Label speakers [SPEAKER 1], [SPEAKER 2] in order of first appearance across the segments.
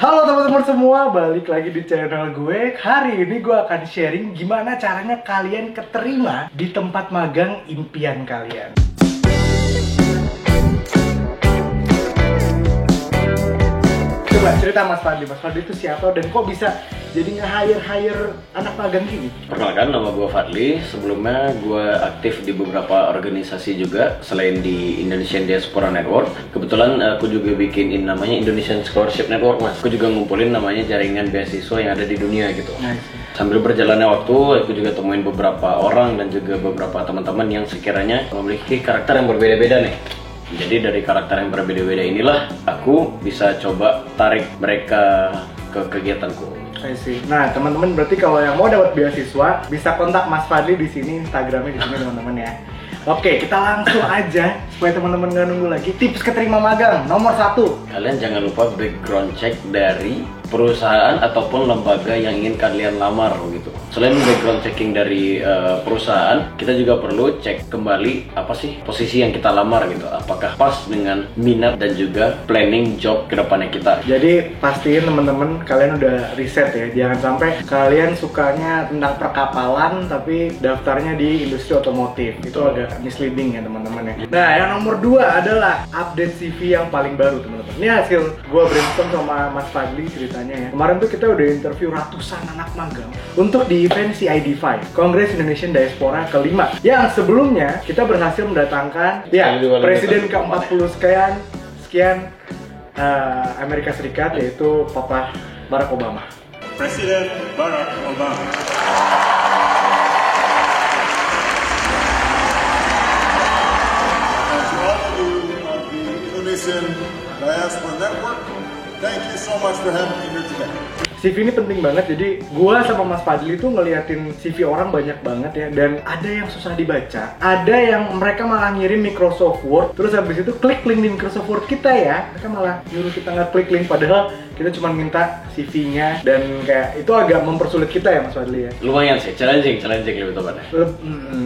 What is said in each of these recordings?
[SPEAKER 1] Halo teman-teman semua, balik lagi di channel gue. Hari ini gue akan sharing gimana caranya kalian keterima di tempat magang impian kalian. Coba cerita Mas Fadli itu siapa dan kok bisa jadi nge-hire anak magang gini?
[SPEAKER 2] Perkenalkan, nama gue Fadli. Sebelumnya gue aktif di beberapa organisasi juga selain di Indonesian Diaspora Network. Kebetulan aku juga bikinin namanya Indonesian Scholarship Network, Mas. Aku juga ngumpulin namanya jaringan beasiswa yang ada di dunia gitu.
[SPEAKER 1] Nice.
[SPEAKER 2] Sambil berjalannya waktu, aku juga temuin beberapa orang dan juga beberapa teman-teman yang sekiranya memiliki karakter yang berbeda-beda nih. Jadi dari karakter yang berbeda-beda inilah aku bisa coba tarik mereka ke kegiatanku.
[SPEAKER 1] Nah, teman-teman berarti kalau yang mau dapat beasiswa bisa kontak Mas Fadli di sini, Instagramnya di sini teman-teman ya. Oke, kita langsung aja supaya teman-teman nggak nunggu lagi. Tips keterima magang nomor 1.
[SPEAKER 2] Kalian jangan lupa background check dari perusahaan ataupun lembaga yang ingin kalian lamar gitu. Selain background checking dari perusahaan, kita juga perlu cek kembali apa sih posisi yang kita lamar gitu. Apakah pas dengan minat dan juga planning job kedepannya kita.
[SPEAKER 1] Jadi pastiin teman-teman kalian udah riset ya. Jangan sampai kalian sukanya tentang perkapalan tapi daftarnya di industri otomotif. Itu agak misleading ya teman-teman ya. Nah, yang nomor 2 adalah update CV yang paling baru teman-teman. Ini hasil gua brainstorm sama Mas Fadli ceritanya ya. Kemarin tuh kita udah interview ratusan anak magang untuk di event CID5, Kongres Indonesian Diaspora ke-5, yang sebelumnya kita berhasil mendatangkan ya presiden ke-40 sekian Amerika Serikat, yaitu Papa Barack Obama.
[SPEAKER 3] Presiden Barack Obama. And to all of you of the Indonesian Diaspora Network, thank you so much for having me here today.
[SPEAKER 1] CV ini penting banget, jadi gua sama Mas Fadli tuh ngeliatin CV orang banyak banget ya. Dan ada yang susah dibaca, ada yang mereka malah ngirim Microsoft Word, terus habis itu klik link di Microsoft Word kita ya. Mereka malah nyuruh kita nggak klik link, padahal kita cuma minta CV-nya. Dan kayak itu agak mempersulit kita ya Mas Fadli ya.
[SPEAKER 2] Lumayan sih, challenging lebih tepatnya.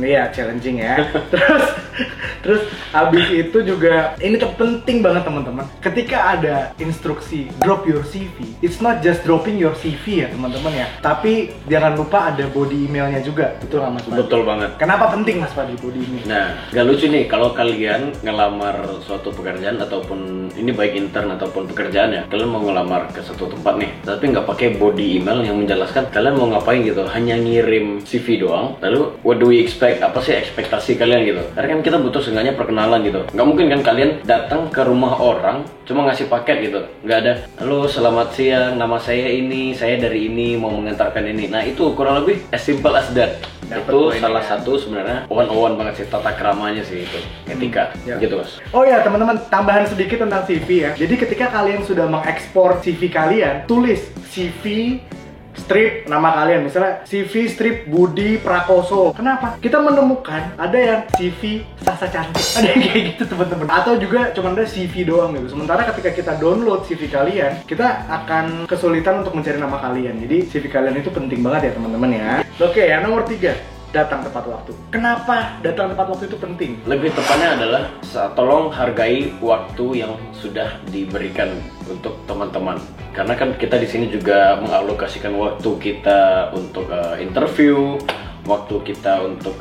[SPEAKER 1] Iya, challenging ya. Terus habis itu juga ini penting banget teman-teman. Ketika ada instruksi drop your CV, it's not just dropping your CV ya teman-teman ya, tapi jangan lupa ada body emailnya juga. Betul nggak Mas Fadli?
[SPEAKER 2] Betul banget.
[SPEAKER 1] Kenapa penting Mas Fadli body email?
[SPEAKER 2] Nah, gak lucu nih kalau kalian ngelamar suatu pekerjaan ataupun ini baik intern ataupun pekerjaan ya, kalian mau ngelamar ke satu tempat nih, tapi nggak pakai body email yang menjelaskan kalian mau ngapain gitu, hanya ngirim CV doang. Lalu what do we expect? Apa sih ekspektasi kalian gitu? Karena kan kita butuh seenggaknya perkenalan gitu. Nggak mungkin kan kalian datang ke rumah orang cuma ngasih paket gitu, nggak ada halo selamat siang, nama saya ini, saya dari ini, mau mengantarkan ini. Nah itu kurang lebih as simple as that.
[SPEAKER 1] Dapet
[SPEAKER 2] Itu
[SPEAKER 1] poinnya.
[SPEAKER 2] salah satu sebenarnya one banget sih, tata keramanya sih itu, etika gitu Mas.
[SPEAKER 1] Oh ya teman-teman, tambahan sedikit tentang CV ya. Jadi ketika kalian sudah mengekspor CV kalian, tulis CV strip nama kalian, misalnya CV strip Budi Prakoso. Kenapa? Kita menemukan ada yang CV Sasa Cantik, ada yang kayak gitu teman-teman. Atau juga cuma ada CV doang gitu. Sementara ketika kita download CV kalian, kita akan kesulitan untuk mencari nama kalian. Jadi CV kalian itu penting banget ya teman-teman ya. Oke, yang nomor 3, datang tepat waktu. Kenapa datang tepat waktu itu penting?
[SPEAKER 2] Lebih tepatnya adalah tolong hargai waktu yang sudah diberikan untuk teman-teman. Karena kan kita di sini juga mengalokasikan waktu kita untuk interview, waktu kita untuk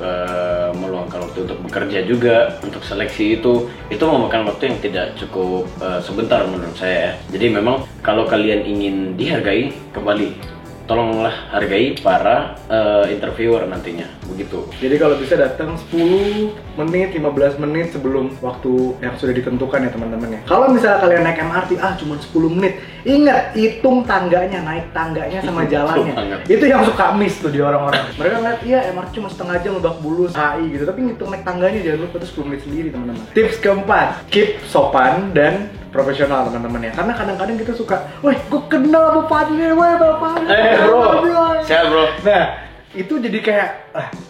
[SPEAKER 2] meluangkan waktu untuk bekerja juga, untuk seleksi itu memakan waktu yang tidak cukup sebentar menurut saya ya. Jadi memang kalau kalian ingin dihargai, kembali tolonglah hargai para interviewer nantinya, begitu.
[SPEAKER 1] Jadi kalau bisa datang 10 menit, 15 menit sebelum waktu yang sudah ditentukan ya teman-teman ya. Kalau misalnya kalian naik MRT, cuma 10 menit. Ingat, hitung tangganya, naik tangganya sama jalannya. Itu yang suka miss tuh di orang-orang. Mereka ngeliat, iya MRT cuma setengah jam Lebak Bulus, HI gitu. Tapi ngitung naik tangganya jangan lupa, itu 10 menit sendiri teman-teman. Tips keempat, keep sopan dan profesional teman-teman ya. Karena kadang-kadang kita suka, weh gue kenal Bapak Fadli, weh Bapak
[SPEAKER 2] bro, siap bro.
[SPEAKER 1] Nah, itu jadi kayak,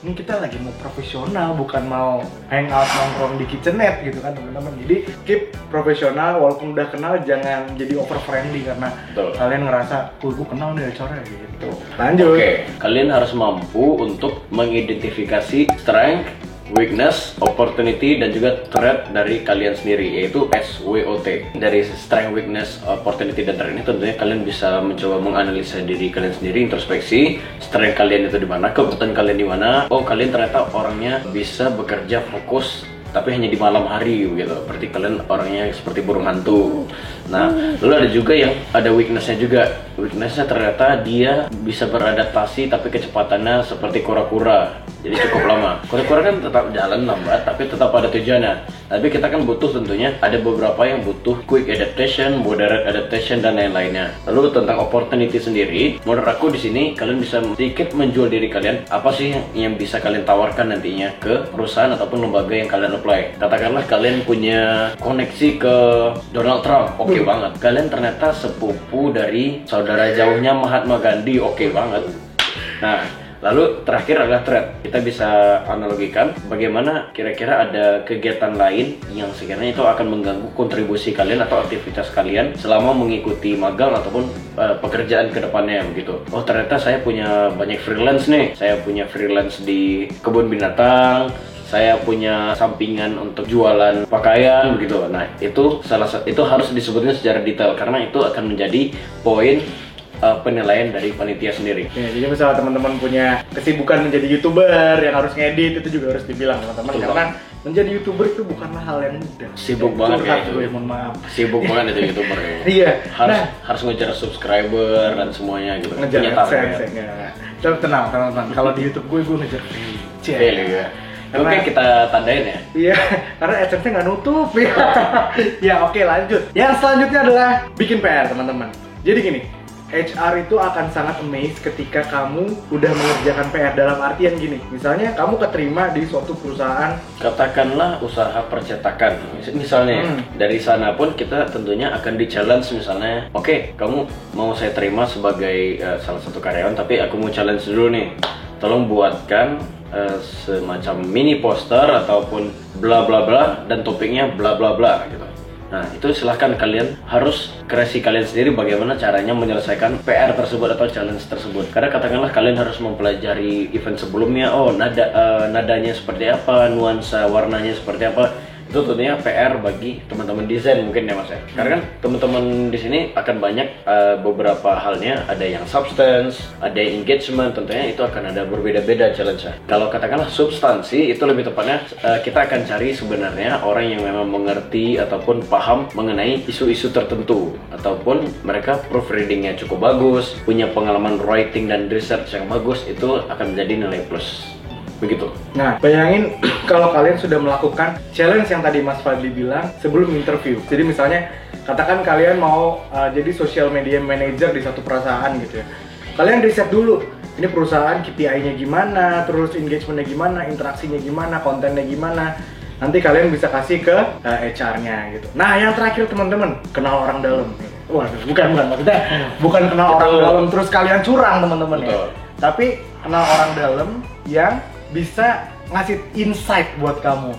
[SPEAKER 1] ini kita lagi mau profesional, bukan mau hangout nongkrong di kitchenette gitu kan teman-teman. Jadi keep profesional, walaupun udah kenal jangan jadi over friendly karena kalian ngerasa, gue kenal nih acara gitu. Lanjut.
[SPEAKER 2] Oke, kalian harus mampu untuk mengidentifikasi strength weakness, opportunity, dan juga threat dari kalian sendiri, yaitu SWOT. Dari strength, weakness, opportunity, dan threat ini tentunya kalian bisa mencoba menganalisa diri kalian sendiri, introspeksi, strength kalian itu di mana, kekuatan kalian di mana. Oh, kalian ternyata orangnya bisa bekerja fokus tapi hanya di malam hari gitu. Berarti kalian orangnya seperti burung hantu. Nah, lalu ada juga yang ada weaknessnya juga. Weaknessnya ternyata dia bisa beradaptasi tapi kecepatannya seperti kura-kura. Jadi cukup lama. Kura-kura kan tetap jalan lambat tapi tetap ada tujuannya. Tapi kita kan butuh tentunya ada beberapa yang butuh quick adaptation, moderate adaptation, dan lain-lainnya. Lalu tentang opportunity sendiri, menurut aku di sini kalian bisa sedikit menjual diri kalian. Apa sih yang bisa kalian tawarkan nantinya ke perusahaan ataupun lembaga yang kalian apply? Katakanlah kalian punya koneksi ke Donald Trump, oke banget. Kalian ternyata sepupu dari saudara jauhnya Mahatma Gandhi, oke banget. Nah, lalu terakhir adalah threat. Kita bisa analogikan bagaimana kira-kira ada kegiatan lain yang sekiranya itu akan mengganggu kontribusi kalian atau aktivitas kalian selama mengikuti magang ataupun pekerjaan ke depannya begitu. Oh, ternyata saya punya banyak freelance nih. Saya punya freelance di kebun binatang. Saya punya sampingan untuk jualan pakaian begitu. Nah, itu itu harus disebutin secara detail karena itu akan menjadi poin penilaian dari panitia sendiri.
[SPEAKER 1] Ya, jadi misalnya teman-teman punya kesibukan menjadi YouTuber yang harus ngedit, itu juga harus dibilang teman-teman, karena menjadi YouTuber itu bukanlah hal yang mudah.
[SPEAKER 2] Sibuk banget ya itu.
[SPEAKER 1] Gue, mohon maaf.
[SPEAKER 2] Sibuk banget itu YouTuber ya.
[SPEAKER 1] Iya.
[SPEAKER 2] Harus ngejar subscriber dan semuanya gitu.
[SPEAKER 1] Ngejar AdSense ya. Tapi tenang teman-teman, kalau di YouTube gue ngejar
[SPEAKER 2] value ya. Oke, kita tandain ya.
[SPEAKER 1] Iya, karena AdSense-nya nggak nutup ya. Ya oke, lanjut. Yang selanjutnya adalah bikin PR teman-teman. Jadi gini, HR itu akan sangat amazed ketika kamu udah mengerjakan PR, dalam artian gini, misalnya kamu keterima di suatu perusahaan,
[SPEAKER 2] katakanlah usaha percetakan misalnya. Dari sana pun kita tentunya akan di-challenge misalnya, oke, kamu mau saya terima sebagai salah satu karyawan, tapi aku mau challenge dulu nih, tolong buatkan semacam mini poster ataupun bla bla bla dan topiknya bla bla bla gitu. Nah, itu silahkan kalian harus kreasi kalian sendiri bagaimana caranya menyelesaikan PR tersebut atau challenge tersebut. Karena katakanlah kalian harus mempelajari event sebelumnya, oh nadanya seperti apa, nuansa warnanya seperti apa. Itu tentunya PR bagi teman-teman desain mungkin ya Mas ya. Karena kan teman-teman di sini akan banyak beberapa halnya, ada yang substance, ada yang engagement, tentunya itu akan ada berbeda-beda challenge-nya. Kalau katakanlah substansi, itu lebih tepatnya kita akan cari sebenarnya orang yang memang mengerti ataupun paham mengenai isu-isu tertentu, ataupun mereka proofreading-nya cukup bagus, punya pengalaman writing dan research yang bagus, itu akan menjadi nilai plus. Begitu.
[SPEAKER 1] Nah, bayangin kalau kalian sudah melakukan challenge yang tadi Mas Fadli bilang sebelum interview. Jadi misalnya, katakan kalian mau jadi social media manager di satu perusahaan gitu ya. Kalian riset dulu, ini perusahaan KPI-nya gimana, terus engagement-nya gimana, interaksinya gimana, kontennya gimana. Nanti kalian bisa kasih ke HR-nya gitu. Nah, yang terakhir teman-teman, kenal orang dalam. Wah, bukan maksudnya bukan kenal orang dalam terus kalian curang teman-teman ya. Tapi kenal orang dalam yang bisa ngasih insight buat kamu.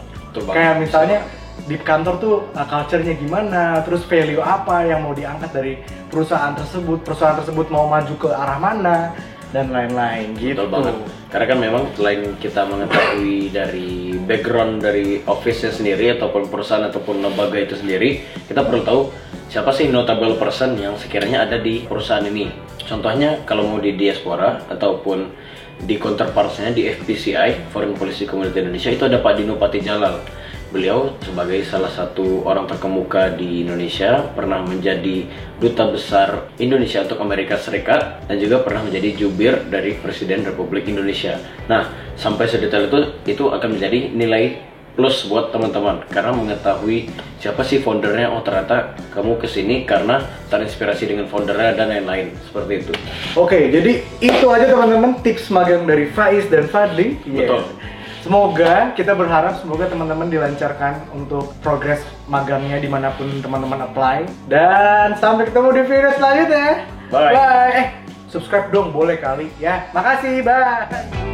[SPEAKER 1] Kayak misalnya di kantor tuh culture-nya gimana, terus value apa yang mau diangkat dari perusahaan tersebut mau maju ke arah mana, dan lain-lain gitu.
[SPEAKER 2] Betul banget. Karena kan memang selain kita mengetahui dari background dari office-nya sendiri ataupun perusahaan ataupun lembaga itu sendiri, kita perlu tahu siapa sih notable person yang sekiranya ada di perusahaan ini. Contohnya kalau mau di diaspora ataupun di counterparts-nya di FPCI, Foreign Policy Community Indonesia, itu ada Pak Dino Patijalal. Beliau sebagai salah satu orang terkemuka di Indonesia, pernah menjadi Duta Besar Indonesia untuk Amerika Serikat, dan juga pernah menjadi jubir dari Presiden Republik Indonesia. Nah, sampai sedetail itu akan menjadi nilai plus buat teman-teman, karena mengetahui siapa sih foundernya. Oh, ternyata kamu kesini karena terinspirasi dengan foundernya dan lain-lain, seperti itu.
[SPEAKER 1] Oke, jadi itu aja teman-teman tips magang dari Faiz dan Fadli.
[SPEAKER 2] Betul.
[SPEAKER 1] Semoga, kita berharap semoga teman-teman dilancarkan untuk progres magangnya dimanapun teman-teman apply. Dan sampai ketemu di video selanjutnya.
[SPEAKER 2] Bye.
[SPEAKER 1] Subscribe dong, boleh kali ya. Makasih, bye.